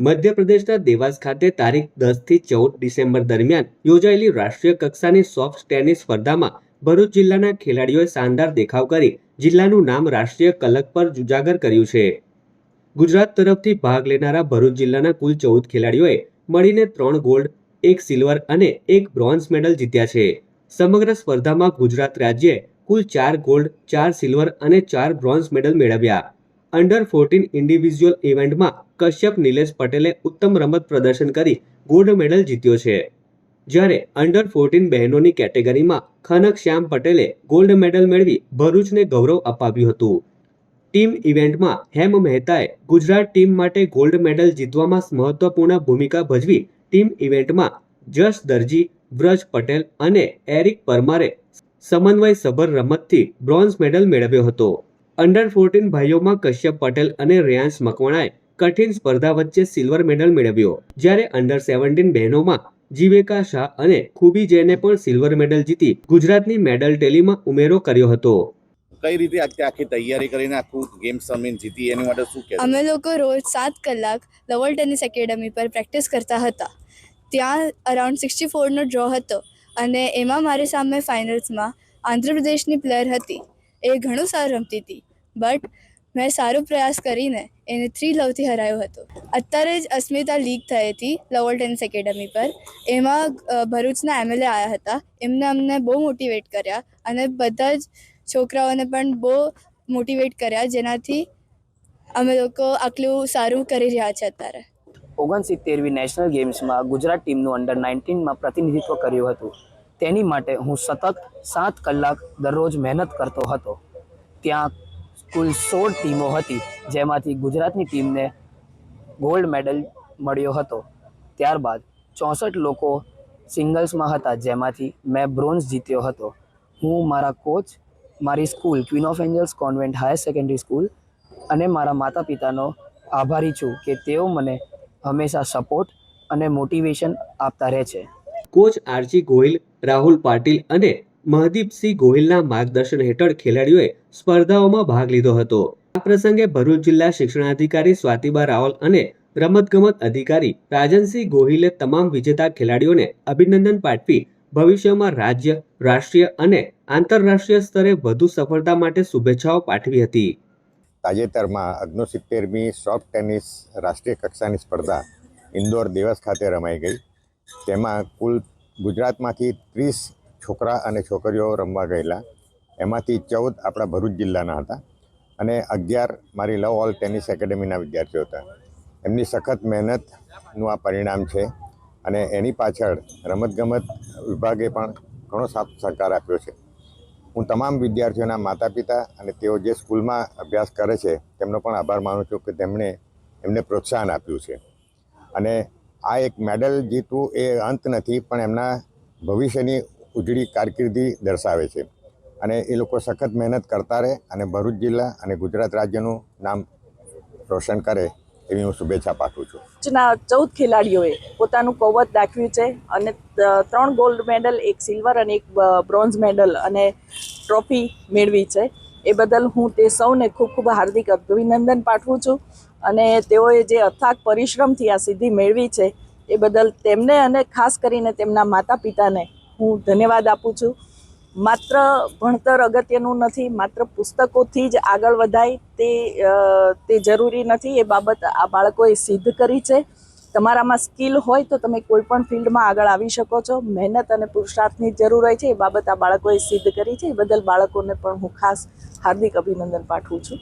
મધ્યપ્રદેશના દેવાસ ખાતે તારીખ 10 થી 14 ડિસેમ્બર દરમિયાન યોજાયેલી રાષ્ટ્રીય કક્ષાની સોફ્ટ ટેનિસ સ્પર્ધામાં ભરૂચ જિલ્લાના ખેલાડીઓએ શાનદાર દેખાવ કરી જિલ્લાનું નામ રાષ્ટ્રીય કલક પર ઉજાગર કર્યું છે। ગુજરાત તરફથી ભાગ લેનારા ભરૂચ જિલ્લાના કુલ 14 ખેલાડીઓએ મળીને 3 ગોલ્ડ, 1 સિલ્વર અને 1 બ્રોન્ઝ મેડલ જીત્યા છે। સમગ્ર સ્પર્ધામાં ગુજરાત રાજ્યે કુલ 4 ગોલ્ડ, 4 સિલ્વર અને 4 બ્રોન્ઝ મેડલ મેળવ્યા। અંડર 14 ઇન્ડિવિજ્યુઅલ ઇવેન્ટમાં કશ્યપ નિલેશ પટેલે ઉત્તમ રમત પ્રદર્શન કરી ગોલ્ડ મેડલ જીત્યો છે, જ્યારે અંડર 14 બહેનોની કેટેગરીમાં ખનક શ્યામ પટેલે ગોલ્ડ મેડલ મેળવી ભરૂચને ગૌરવ અપાવ્યું હતું। ટીમ ઇવેન્ટમાં હેમ મહેતાએ ગુજરાત ટીમ માટે ગોલ્ડ મેડલ જીતવામાં મહત્વપૂર્ણ ભૂમિકા ભજવી ટીમ ઇવેન્ટમાં જશ દરજી, વ્રજ પટેલ અને એરિક પરમારે સમન્વયસભર રમતથી બ્રોન્ઝ મેડલ મેળવ્યો હતો। અંડર 14 ભાઈઓમાં કશ્યપ પટેલ અને રેયાંશ મકવાણાએ કઠિન સ્પર્ધા વચ્ચે સિલ્વર મેડલ મેળવ્યો, જ્યારે અંડર 17 બહેનોમાં જીવેકા શાહ અને ખૂબી જૈને પણ સિલ્વર મેડલ જીતી ગુજરાતની મેડલ ટેલીમાં ઉમેરો કર્યો હતો। કઈ રીતે આખી તૈયારી કરીને આખું ગેમ્સ અમે જીતી એની માટે શું કહેશો? અમે લોકો રોજ 7 કલાક લવલ ટેનિસ એકેડમી પર પ્રેક્ટિસ કરતા હતા। ત્યાં અરાઉન્ડ 64નો ડ્રો હતો અને એમાં મારી સામે ફાઇનલ્સમાં આંધ્રપ્રદેશની પ્લેયર હતી। એ ઘણું સારું રમતી હતી, બટ મેં સારો પ્રયાસ કરીને એને 3 લવથી હરાયો હતો। અત્યારે જ અસ્મિતા લીગ થઈ હતી લવલ ટેનિસ એકેડમી પર, એમાં ભરૂચના એમએલએ આવ્યા હતા। એમને અમને બહુ મોટિવેટ કર્યા અને બધા જ છોકરાઓને પણ બહુ મોટિવેટ કર્યા, જેનાથી અમે લોકો આટલું સારું કરી રહ્યા છે। અત્યારે 69મી નેશનલ ગેમ્સમાં ગુજરાત ટીમનું અંડર 19માં પ્રતિનિધિત્વ કર્યું હતું। તેની માટે હું સતત 7 કલાક દરરોજ મહેનત કરતો હતો। ત્યાં કુલ 16 ટીમો હતી, જેમાંથી ગુજરાતની ટીમને ગોલ્ડ મેડલ મળ્યો હતો। ત્યારબાદ 64 લોકો સિંગલ્સમાં હતા, જેમાંથી મેં બ્રોન્ઝ જીત્યો હતો। હું મારા કોચ, મારી school queen of angels convent higher secondary school અને મારા માતા પિતાનો આભારી છું કે તેઓ મને હંમેશા સપોર્ટ અને મોટિવેશન આપતા રહે છે। કોચ આરજી ગોહિલ, રાહુલ પાટીલ અને મહદીપસિંહ ગોહિલના માર્ગદર્શન હેઠળ ખેલાડીઓએ સ્પર્ધાઓમાં ભાગ લીધો હતો। આ પ્રસંગે ભરૂચ જિલ્લા શિક્ષણાધિકારી સ્વાતિબા રાવલ અને રમતગમત અધિકારી રાજનસિંહ ગોહિલે તમામ વિજેતા ખેલાડીઓને અભિનંદન પાઠવી ભવિષ્યમાં રાજ્ય, રાષ્ટ્રીય અને આંતરરાષ્ટ્રીય સ્તરે વધુ સફળતા માટે શુભેચ્છાઓ પાઠવી હતી। તાજેતરમાં 69મી સોફ્ટ ટેનિસ રાષ્ટ્રીય કક્ષાની સ્પર્ધા ઇન્દોર દેવાસ ખાતે રમાઈ ગઈ। તેમાં કુલ ગુજરાતમાંથી 30 છોકરા અને છોકરીઓ રમવા ગયેલા, એમાંથી 14 આપણા ભરૂચ જિલ્લાના હતા અને 11 મારી લવ ઓલ ટેનિસ એકેડમીના વિદ્યાર્થીઓ હતા। એમની સખત મહેનતનું આ પરિણામ છે અને એની પાછળ રમતગમત વિભાગે પણ ઘણો સાથ સહકાર આપ્યો છે। હું તમામ વિદ્યાર્થીઓના માતા પિતા અને તેઓ જે સ્કૂલમાં અભ્યાસ કરે છે તેમનો પણ આભાર માનું છું કે તેમણે એમને પ્રોત્સાહન આપ્યું છે અને આ એક મેડલ જીતવું એ અંત નથી, પણ એમના ભવિષ્યની ઉજળી કારકિર્દી દર્શાવે છે અને એ લોકો સખત મહેનત કરતા રહે અને ભરૂચ જિલ્લા અને ગુજરાત રાજ્યનું નામ રોશન કરે એવી હું શુભેચ્છા પાઠવું છું। આજના 14 ખેલાડીઓએ પોતાનું કૌવત દાખવ્યું છે અને 3 ગોલ્ડ મેડલ, 1 સિલ્વર અને 1 બ્રોન્ઝ મેડલ અને ટ્રોફી મેળવી છે। એ બદલ હું તે સૌને ખૂબ ખૂબ હાર્દિક અભિનંદન પાઠવું છું અને તેઓએ જે અથાગ પરિશ્રમથી આ સિદ્ધિ મેળવી છે એ બદલ તેમને અને ખાસ કરીને તેમના માતા પિતાને હું ધન્યવાદ આપું છું। માત્ર ભણતર અગત્યનું નથી, માત્ર પુસ્તકોથી જ આગળ વધાય તે જરૂરી નથી। એ બાબત આ બાળકોએ સિદ્ધ કરી છે। તમારામાં સ્કિલ હોય તો તમે કોઈ પણ ફિલ્ડમાં આગળ આવી શકો છો। મહેનત અને પુરુષાર્થની જરૂર હોય છે, એ બાબત આ બાળકોએ સિદ્ધ કરી છે। એ બદલ બાળકોને પણ હું ખાસ હાર્દિક અભિનંદન પાઠવું છું।